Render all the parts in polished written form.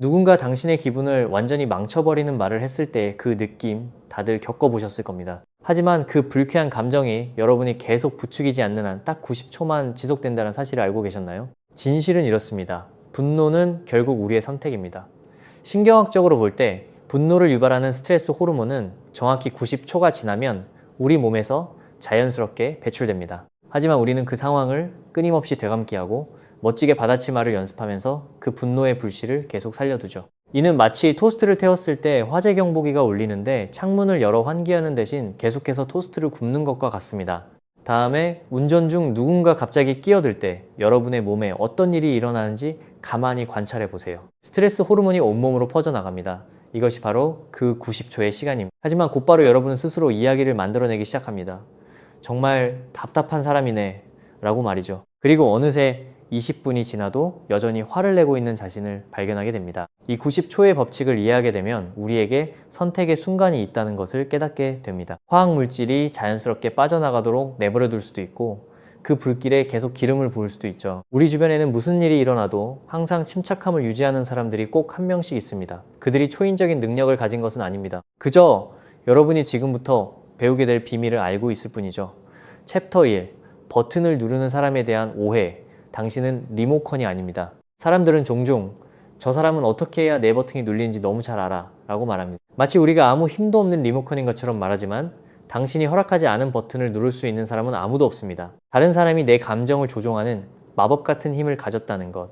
누군가 당신의 기분을 완전히 망쳐버리는 말을 했을 때 그 느낌 다들 겪어보셨을 겁니다. 하지만 그 불쾌한 감정이 여러분이 계속 부추기지 않는 한 딱 90초만 지속된다는 사실을 알고 계셨나요? 진실은 이렇습니다. 분노는 결국 우리의 선택입니다. 신경학적으로 볼 때 분노를 유발하는 스트레스 호르몬은 정확히 90초가 지나면 우리 몸에서 자연스럽게 배출됩니다. 하지만 우리는 그 상황을 끊임없이 되감기 하고 멋지게 받아치마를 연습하면서 그 분노의 불씨를 계속 살려두죠. 이는 마치 토스트를 태웠을 때 화재 경보기가 울리는데 창문을 열어 환기하는 대신 계속해서 토스트를 굽는 것과 같습니다. 다음에 운전 중 누군가 갑자기 끼어들 때 여러분의 몸에 어떤 일이 일어나는지 가만히 관찰해 보세요. 스트레스 호르몬이 온몸으로 퍼져나갑니다. 이것이 바로 그 90초의 시간입니다. 하지만 곧바로 여러분은 스스로 이야기를 만들어내기 시작합니다. 정말 답답한 사람이네 라고 말이죠. 그리고 어느새 20분이 지나도 여전히 화를 내고 있는 자신을 발견하게 됩니다. 이 90초의 법칙을 이해하게 되면 우리에게 선택의 순간이 있다는 것을 깨닫게 됩니다. 화학물질이 자연스럽게 빠져나가도록 내버려둘 수도 있고 그 불길에 계속 기름을 부을 수도 있죠. 우리 주변에는 무슨 일이 일어나도 항상 침착함을 유지하는 사람들이 꼭 한 명씩 있습니다. 그들이 초인적인 능력을 가진 것은 아닙니다. 그저 여러분이 지금부터 배우게 될 비밀을 알고 있을 뿐이죠. 챕터 1. 버튼을 누르는 사람에 대한 오해. 당신은 리모컨이 아닙니다. 사람들은 종종 저 사람은 어떻게 해야 내 버튼이 눌리는지 너무 잘 알아 라고 말합니다. 마치 우리가 아무 힘도 없는 리모컨인 것처럼 말하지만 당신이 허락하지 않은 버튼을 누를 수 있는 사람은 아무도 없습니다. 다른 사람이 내 감정을 조종하는 마법 같은 힘을 가졌다는 것.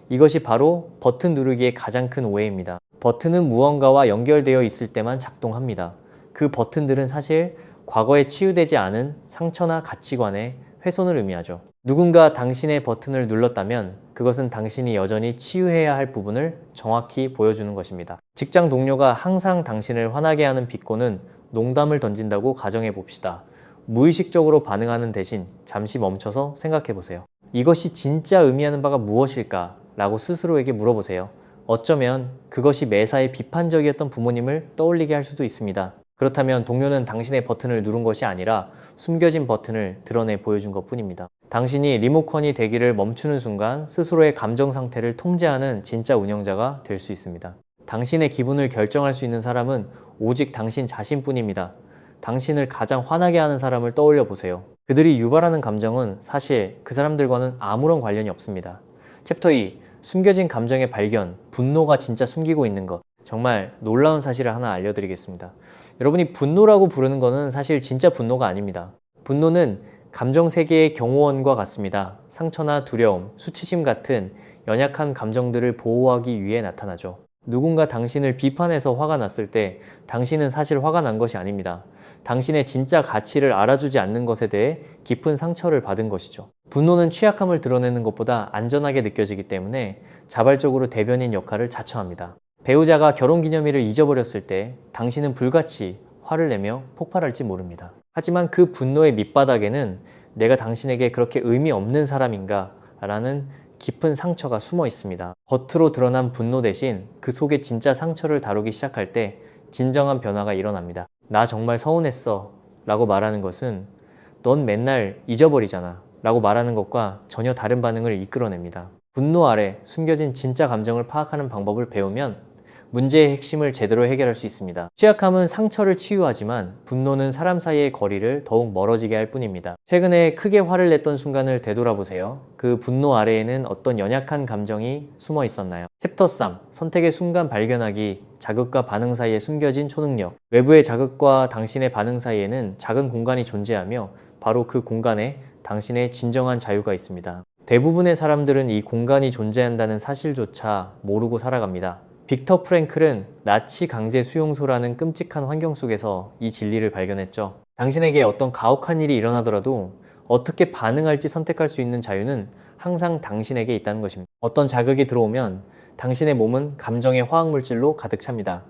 이것이 바로 버튼 누르기의 가장 큰 오해입니다. 버튼은 무언가와 연결되어 있을 때만 작동합니다. 그 버튼들은 사실 과거에 치유되지 않은 상처나 가치관의 훼손을 의미하죠. 누군가 당신의 버튼을 눌렀다면 그것은 당신이 여전히 치유해야 할 부분을 정확히 보여주는 것입니다. 직장 동료가 항상 당신을 화나게 하는 비꼬는 농담을 던진다고 가정해 봅시다. 무의식적으로 반응하는 대신 잠시 멈춰서 생각해 보세요. 이것이 진짜 의미하는 바가 무엇일까? 라고 스스로에게 물어보세요. 어쩌면 그것이 매사에 비판적이었던 부모님을 떠올리게 할 수도 있습니다. 그렇다면 동료는 당신의 버튼을 누른 것이 아니라 숨겨진 버튼을 드러내 보여준 것 뿐입니다. 당신이 리모컨이 되기를 멈추는 순간 스스로의 감정 상태를 통제하는 진짜 운영자가 될 수 있습니다. 당신의 기분을 결정할 수 있는 사람은 오직 당신 자신뿐입니다. 당신을 가장 화나게 하는 사람을 떠올려 보세요. 그들이 유발하는 감정은 사실 그 사람들과는 아무런 관련이 없습니다. 챕터 2. 숨겨진 감정의 발견, 분노가 진짜 숨기고 있는 것. 정말 놀라운 사실을 하나 알려드리겠습니다. 여러분이 분노라고 부르는 것은 사실 진짜 분노가 아닙니다. 분노는 감정 세계의 경호원과 같습니다. 상처나 두려움, 수치심 같은 연약한 감정들을 보호하기 위해 나타나죠. 누군가 당신을 비판해서 화가 났을 때 당신은 사실 화가 난 것이 아닙니다. 당신의 진짜 가치를 알아주지 않는 것에 대해 깊은 상처를 받은 것이죠. 분노는 취약함을 드러내는 것보다 안전하게 느껴지기 때문에 자발적으로 대변인 역할을 자처합니다. 배우자가 결혼기념일을 잊어버렸을 때 당신은 불같이 화를 내며 폭발할지 모릅니다. 하지만 그 분노의 밑바닥에는 내가 당신에게 그렇게 의미 없는 사람인가? 라는 깊은 상처가 숨어 있습니다. 겉으로 드러난 분노 대신 그 속에 진짜 상처를 다루기 시작할 때 진정한 변화가 일어납니다. 나 정말 서운했어 라고 말하는 것은 넌 맨날 잊어버리잖아 라고 말하는 것과 전혀 다른 반응을 이끌어냅니다. 분노 아래 숨겨진 진짜 감정을 파악하는 방법을 배우면 문제의 핵심을 제대로 해결할 수 있습니다. 취약함은 상처를 치유하지만 분노는 사람 사이의 거리를 더욱 멀어지게 할 뿐입니다. 최근에 크게 화를 냈던 순간을 되돌아보세요. 그 분노 아래에는 어떤 연약한 감정이 숨어 있었나요? 챕터 3. 선택의 순간 발견하기. 자극과 반응 사이에 숨겨진 초능력. 외부의 자극과 당신의 반응 사이에는 작은 공간이 존재하며 바로 그 공간에 당신의 진정한 자유가 있습니다. 대부분의 사람들은 이 공간이 존재한다는 사실조차 모르고 살아갑니다. 빅터 프랭클은 나치 강제 수용소라는 끔찍한 환경 속에서 이 진리를 발견했죠. 당신에게 어떤 가혹한 일이 일어나더라도 어떻게 반응할지 선택할 수 있는 자유는 항상 당신에게 있다는 것입니다. 어떤 자극이 들어오면 당신의 몸은 감정의 화학물질로 가득 찹니다.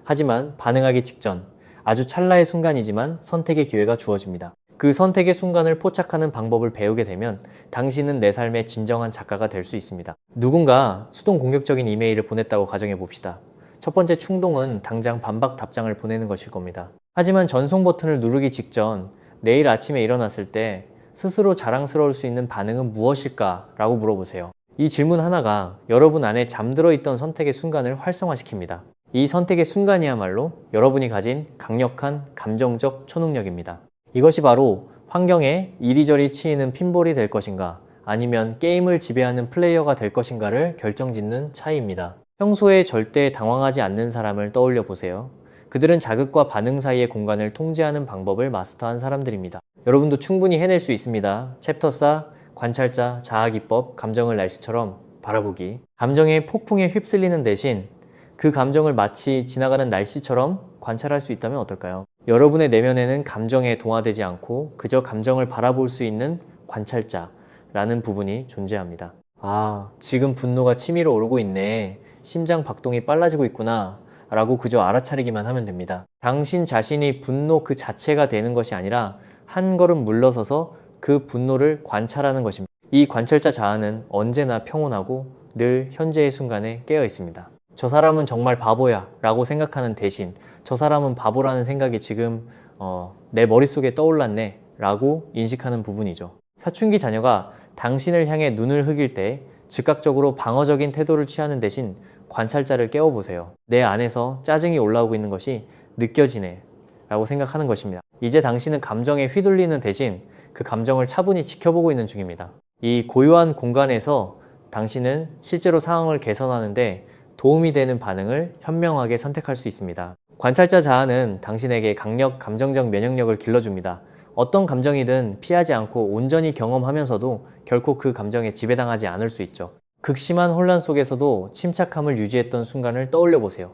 하지만 반응하기 직전 아주 찰나의 순간이지만 선택의 기회가 주어집니다. 그 선택의 순간을 포착하는 방법을 배우게 되면 당신은 내 삶의 진정한 작가가 될 수 있습니다. 누군가 수동 공격적인 이메일을 보냈다고 가정해 봅시다. 첫 번째 충동은 당장 반박 답장을 보내는 것일 겁니다. 하지만 전송 버튼을 누르기 직전 내일 아침에 일어났을 때 스스로 자랑스러울 수 있는 반응은 무엇일까? 라고 물어보세요. 이 질문 하나가 여러분 안에 잠들어 있던 선택의 순간을 활성화시킵니다. 이 선택의 순간이야말로 여러분이 가진 강력한 감정적 초능력입니다. 이것이 바로 환경에 이리저리 치이는 핀볼이 될 것인가, 아니면 게임을 지배하는 플레이어가 될 것인가를 결정짓는 차이입니다. 평소에 절대 당황하지 않는 사람을 떠올려 보세요. 그들은 자극과 반응 사이의 공간을 통제하는 방법을 마스터한 사람들입니다. 여러분도 충분히 해낼 수 있습니다. 챕터 4, 관찰자, 자아기법, 감정을 날씨처럼 바라보기. 감정의 폭풍에 휩쓸리는 대신 그 감정을 마치 지나가는 날씨처럼 관찰할 수 있다면 어떨까요? 여러분의 내면에는 감정에 동화되지 않고 그저 감정을 바라볼 수 있는 관찰자라는 부분이 존재합니다. 아, 지금 분노가 치밀어 오르고 있네. 심장 박동이 빨라지고 있구나. 라고 그저 알아차리기만 하면 됩니다. 당신 자신이 분노 그 자체가 되는 것이 아니라 한 걸음 물러서서 그 분노를 관찰하는 것입니다. 이 관찰자 자아는 언제나 평온하고 늘 현재의 순간에 깨어 있습니다. 저 사람은 정말 바보야 라고 생각하는 대신 저 사람은 바보라는 생각이 지금 내 머릿속에 떠올랐네 라고 인식하는 부분이죠. 사춘기 자녀가 당신을 향해 눈을 흐길 때 즉각적으로 방어적인 태도를 취하는 대신 관찰자를 깨워보세요. 내 안에서 짜증이 올라오고 있는 것이 느껴지네 라고 생각하는 것입니다. 이제 당신은 감정에 휘둘리는 대신 그 감정을 차분히 지켜보고 있는 중입니다. 이 고요한 공간에서 당신은 실제로 상황을 개선하는데 도움이 되는 반응을 현명하게 선택할 수 있습니다. 관찰자 자아는 당신에게 강력 감정적 면역력을 길러줍니다. 어떤 감정이든 피하지 않고 온전히 경험하면서도 결코 그 감정에 지배당하지 않을 수 있죠. 극심한 혼란 속에서도 침착함을 유지했던 순간을 떠올려 보세요.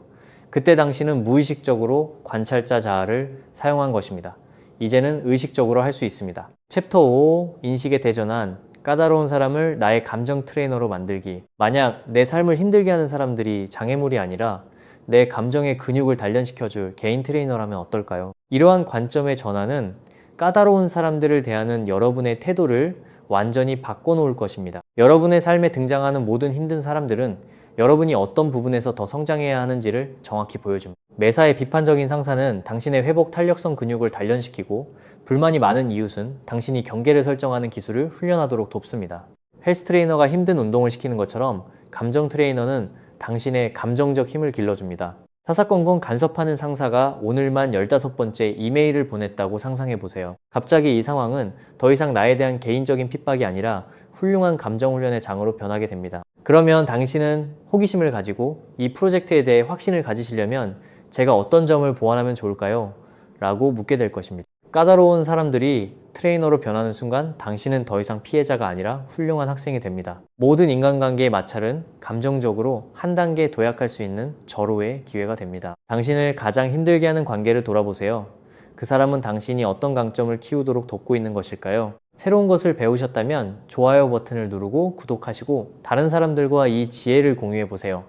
그때 당신은 무의식적으로 관찰자 자아를 사용한 것입니다. 이제는 의식적으로 할 수 있습니다. 챕터 5 인식의 대전환. 까다로운 사람을 나의 감정 트레이너로 만들기. 만약 내 삶을 힘들게 하는 사람들이 장애물이 아니라 내 감정의 근육을 단련시켜줄 개인 트레이너라면 어떨까요? 이러한 관점의 전환은 까다로운 사람들을 대하는 여러분의 태도를 완전히 바꿔놓을 것입니다. 여러분의 삶에 등장하는 모든 힘든 사람들은 여러분이 어떤 부분에서 더 성장해야 하는지를 정확히 보여줍니다. 매사에 비판적인 상사는 당신의 회복 탄력성 근육을 단련시키고, 불만이 많은 이웃은 당신이 경계를 설정하는 기술을 훈련하도록 돕습니다. 헬스 트레이너가 힘든 운동을 시키는 것처럼 감정 트레이너는 당신의 감정적 힘을 길러줍니다. 사사건건 간섭하는 상사가 오늘만 15번째 이메일을 보냈다고 상상해보세요. 갑자기 이 상황은 더 이상 나에 대한 개인적인 핍박이 아니라 훌륭한 감정훈련의 장으로 변하게 됩니다. 그러면 당신은 호기심을 가지고 이 프로젝트에 대해 확신을 가지시려면 제가 어떤 점을 보완하면 좋을까요? 라고 묻게 될 것입니다. 까다로운 사람들이 트레이너로 변하는 순간 당신은 더 이상 피해자가 아니라 훌륭한 학생이 됩니다. 모든 인간관계의 마찰은 감정적으로 한 단계 도약할 수 있는 절호의 기회가 됩니다. 당신을 가장 힘들게 하는 관계를 돌아보세요. 그 사람은 당신이 어떤 강점을 키우도록 돕고 있는 것일까요? 새로운 것을 배우셨다면 좋아요 버튼을 누르고 구독하시고 다른 사람들과 이 지혜를 공유해보세요.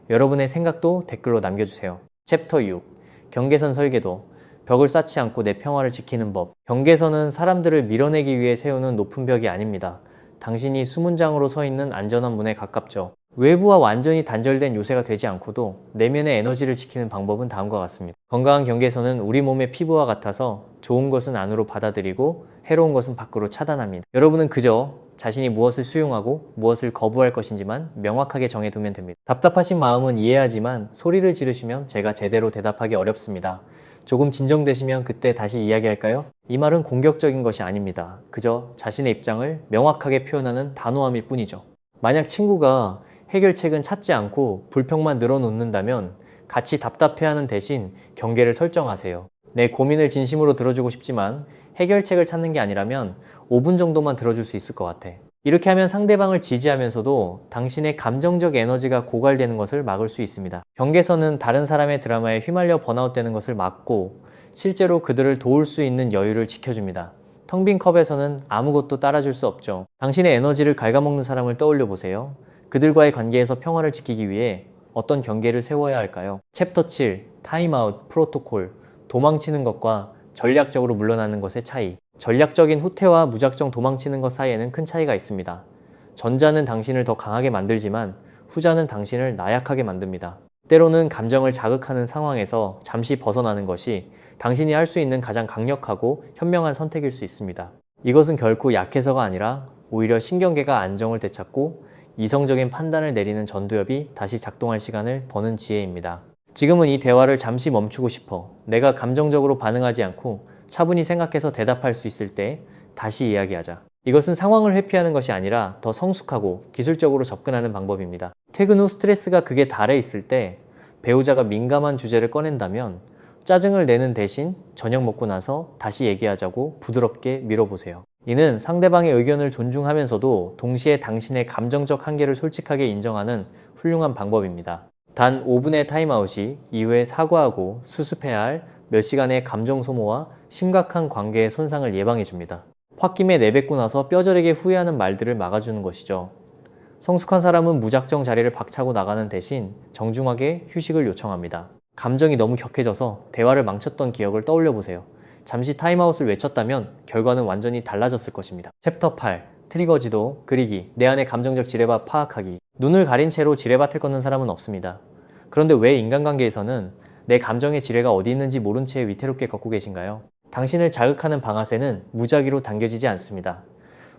여러분의 생각도 댓글로 남겨주세요. 챕터 6 경계선 설계도. 벽을 쌓지 않고 내 평화를 지키는 법. 경계선은 사람들을 밀어내기 위해 세우는 높은 벽이 아닙니다. 당신이 수문장으로 서 있는 안전한 문에 가깝죠. 외부와 완전히 단절된 요새가 되지 않고도 내면의 에너지를 지키는 방법은 다음과 같습니다. 건강한 경계선은 우리 몸의 피부와 같아서 좋은 것은 안으로 받아들이고 해로운 것은 밖으로 차단합니다. 여러분은 그저 자신이 무엇을 수용하고 무엇을 거부할 것인지만 명확하게 정해두면 됩니다. 답답하신 마음은 이해하지만 소리를 지르시면 제가 제대로 대답하기 어렵습니다. 조금 진정되시면 그때 다시 이야기할까요? 이 말은 공격적인 것이 아닙니다. 그저 자신의 입장을 명확하게 표현하는 단호함일 뿐이죠. 만약 친구가 해결책은 찾지 않고 불평만 늘어놓는다면 같이 답답해하는 대신 경계를 설정하세요. 내 고민을 진심으로 들어주고 싶지만 해결책을 찾는 게 아니라면 5분 정도만 들어줄 수 있을 것 같아. 이렇게 하면 상대방을 지지하면서도 당신의 감정적 에너지가 고갈되는 것을 막을 수 있습니다. 경계선은 다른 사람의 드라마에 휘말려 번아웃되는 것을 막고 실제로 그들을 도울 수 있는 여유를 지켜줍니다. 텅 빈 컵에서는 아무것도 따라줄 수 없죠. 당신의 에너지를 갉아먹는 사람을 떠올려 보세요. 그들과의 관계에서 평화를 지키기 위해 어떤 경계를 세워야 할까요? 챕터 7 타임아웃 프로토콜. 도망치는 것과 전략적으로 물러나는 것의 차이. 전략적인 후퇴와 무작정 도망치는 것 사이에는 큰 차이가 있습니다. 전자는 당신을 더 강하게 만들지만 후자는 당신을 나약하게 만듭니다. 때로는 감정을 자극하는 상황에서 잠시 벗어나는 것이 당신이 할 수 있는 가장 강력하고 현명한 선택일 수 있습니다. 이것은 결코 약해서가 아니라 오히려 신경계가 안정을 되찾고 이성적인 판단을 내리는 전두엽이 다시 작동할 시간을 버는 지혜입니다. 지금은 이 대화를 잠시 멈추고 싶어. 내가 감정적으로 반응하지 않고 차분히 생각해서 대답할 수 있을 때 다시 이야기하자. 이것은 상황을 회피하는 것이 아니라 더 성숙하고 기술적으로 접근하는 방법입니다. 퇴근 후 스트레스가 극에 달해 있을 때 배우자가 민감한 주제를 꺼낸다면 짜증을 내는 대신 저녁 먹고 나서 다시 얘기하자고 부드럽게 밀어보세요. 이는 상대방의 의견을 존중하면서도 동시에 당신의 감정적 한계를 솔직하게 인정하는 훌륭한 방법입니다. 단 5분의 타임아웃이 이후에 사과하고 수습해야 할 몇 시간의 감정 소모와 심각한 관계의 손상을 예방해줍니다. 홧김에 내뱉고 나서 뼈저리게 후회하는 말들을 막아주는 것이죠. 성숙한 사람은 무작정 자리를 박차고 나가는 대신 정중하게 휴식을 요청합니다. 감정이 너무 격해져서 대화를 망쳤던 기억을 떠올려 보세요. 잠시 타임아웃을 외쳤다면 결과는 완전히 달라졌을 것입니다. 챕터 8. 트리거 지도, 그리기, 내 안의 감정적 지뢰밭 파악하기. 눈을 가린 채로 지뢰밭을 걷는 사람은 없습니다. 그런데 왜 인간관계에서는 내 감정의 지뢰가 어디 있는지 모른 채 위태롭게 걷고 계신가요? 당신을 자극하는 방아쇠는 무작위로 당겨지지 않습니다.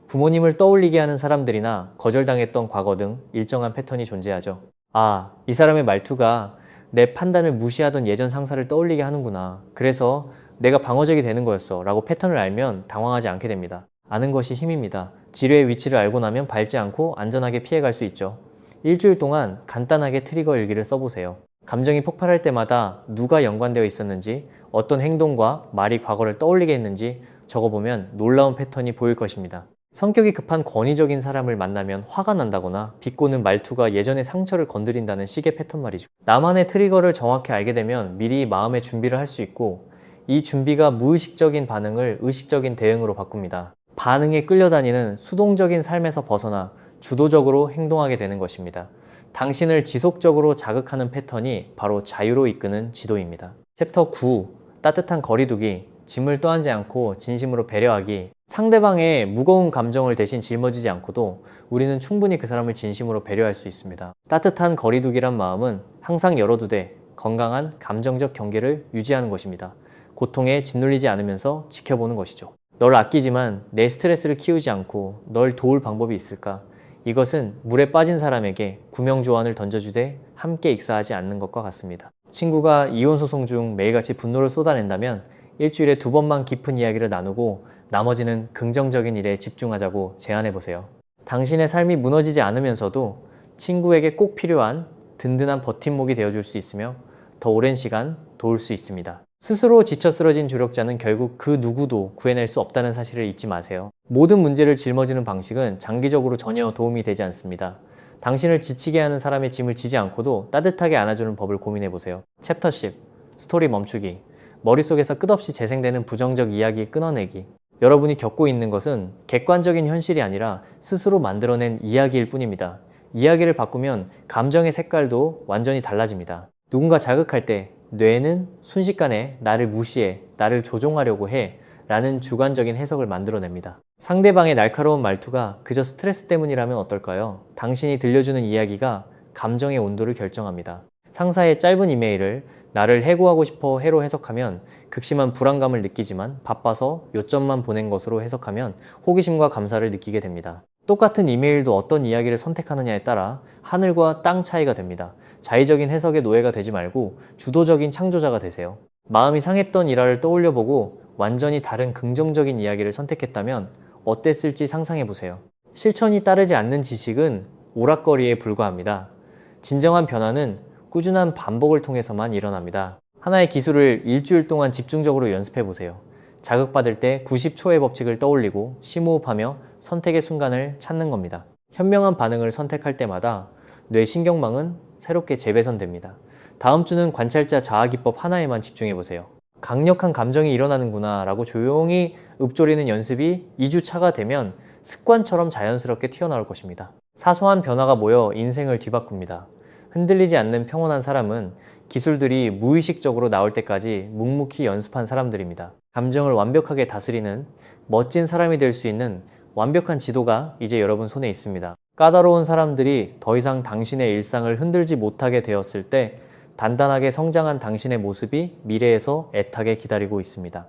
부모님을 떠올리게 하는 사람들이나 거절당했던 과거 등 일정한 패턴이 존재하죠. 아, 이 사람의 말투가 내 판단을 무시하던 예전 상사를 떠올리게 하는구나. 그래서 내가 방어적이 되는 거였어 라고 패턴을 알면 당황하지 않게 됩니다. 아는 것이 힘입니다. 지뢰의 위치를 알고 나면 밟지 않고 안전하게 피해갈 수 있죠. 일주일 동안 간단하게 트리거 일기를 써보세요. 감정이 폭발할 때마다 누가 연관되어 있었는지, 어떤 행동과 말이 과거를 떠올리게 했는지 적어보면 놀라운 패턴이 보일 것입니다. 성격이 급한 권위적인 사람을 만나면 화가 난다거나 비꼬는 말투가 예전의 상처를 건드린다는 식의 패턴 말이죠. 나만의 트리거를 정확히 알게 되면 미리 마음의 준비를 할 수 있고, 이 준비가 무의식적인 반응을 의식적인 대응으로 바꿉니다. 반응에 끌려다니는 수동적인 삶에서 벗어나 주도적으로 행동하게 되는 것입니다. 당신을 지속적으로 자극하는 패턴이 바로 자유로 이끄는 지도입니다. 챕터 9. 따뜻한 거리두기, 짐을 떠안지 않고 진심으로 배려하기. 상대방의 무거운 감정을 대신 짊어지지 않고도 우리는 충분히 그 사람을 진심으로 배려할 수 있습니다. 따뜻한 거리두기란 마음은 항상 열어두되 건강한 감정적 경계를 유지하는 것입니다. 고통에 짓눌리지 않으면서 지켜보는 것이죠. 널 아끼지만 내 스트레스를 키우지 않고 널 도울 방법이 있을까? 이것은 물에 빠진 사람에게 구명조안을 던져주되 함께 익사하지 않는 것과 같습니다. 친구가 이혼 소송 중 매일같이 분노를 쏟아낸다면 일주일에 2번만 깊은 이야기를 나누고 나머지는 긍정적인 일에 집중하자고 제안해보세요. 당신의 삶이 무너지지 않으면서도 친구에게 꼭 필요한 든든한 버팀목이 되어줄 수 있으며 더 오랜 시간 도울 수 있습니다. 스스로 지쳐 쓰러진 조력자는 결국 그 누구도 구해낼 수 없다는 사실을 잊지 마세요. 모든 문제를 짊어지는 방식은 장기적으로 전혀 도움이 되지 않습니다. 당신을 지치게 하는 사람의 짐을 지지 않고도 따뜻하게 안아주는 법을 고민해보세요. 챕터 10. 스토리 멈추기. 머릿속에서 끝없이 재생되는 부정적 이야기 끊어내기. 여러분이 겪고 있는 것은 객관적인 현실이 아니라 스스로 만들어낸 이야기일 뿐입니다. 이야기를 바꾸면 감정의 색깔도 완전히 달라집니다. 누군가 자극할 때 뇌는 순식간에 나를 무시해, 나를 조종하려고 해 라는 주관적인 해석을 만들어냅니다. 상대방의 날카로운 말투가 그저 스트레스 때문이라면 어떨까요? 당신이 들려주는 이야기가 감정의 온도를 결정합니다. 상사의 짧은 이메일을 나를 해고하고 싶어 해로 해석하면 극심한 불안감을 느끼지만 바빠서 요점만 보낸 것으로 해석하면 호기심과 감사를 느끼게 됩니다. 똑같은 이메일도 어떤 이야기를 선택하느냐에 따라 하늘과 땅 차이가 됩니다. 자의적인 해석의 노예가 되지 말고 주도적인 창조자가 되세요. 마음이 상했던 일화를 떠올려보고 완전히 다른 긍정적인 이야기를 선택했다면 어땠을지 상상해보세요. 실천이 따르지 않는 지식은 오락거리에 불과합니다. 진정한 변화는 꾸준한 반복을 통해서만 일어납니다. 하나의 기술을 일주일 동안 집중적으로 연습해보세요. 자극받을 때 90초의 법칙을 떠올리고 심호흡하며 선택의 순간을 찾는 겁니다. 현명한 반응을 선택할 때마다 뇌 신경망은 새롭게 재배선됩니다. 다음 주는 관찰자 자아기법 하나에만 집중해보세요. 강력한 감정이 일어나는구나 라고 조용히 읊조리는 연습이 2주차가 되면 습관처럼 자연스럽게 튀어나올 것입니다. 사소한 변화가 모여 인생을 뒤바꿉니다. 흔들리지 않는 평온한 사람은 기술들이 무의식적으로 나올 때까지 묵묵히 연습한 사람들입니다. 감정을 완벽하게 다스리는 멋진 사람이 될 수 있는 완벽한 지도가 이제 여러분 손에 있습니다. 까다로운 사람들이 더 이상 당신의 일상을 흔들지 못하게 되었을 때 단단하게 성장한 당신의 모습이 미래에서 애타게 기다리고 있습니다.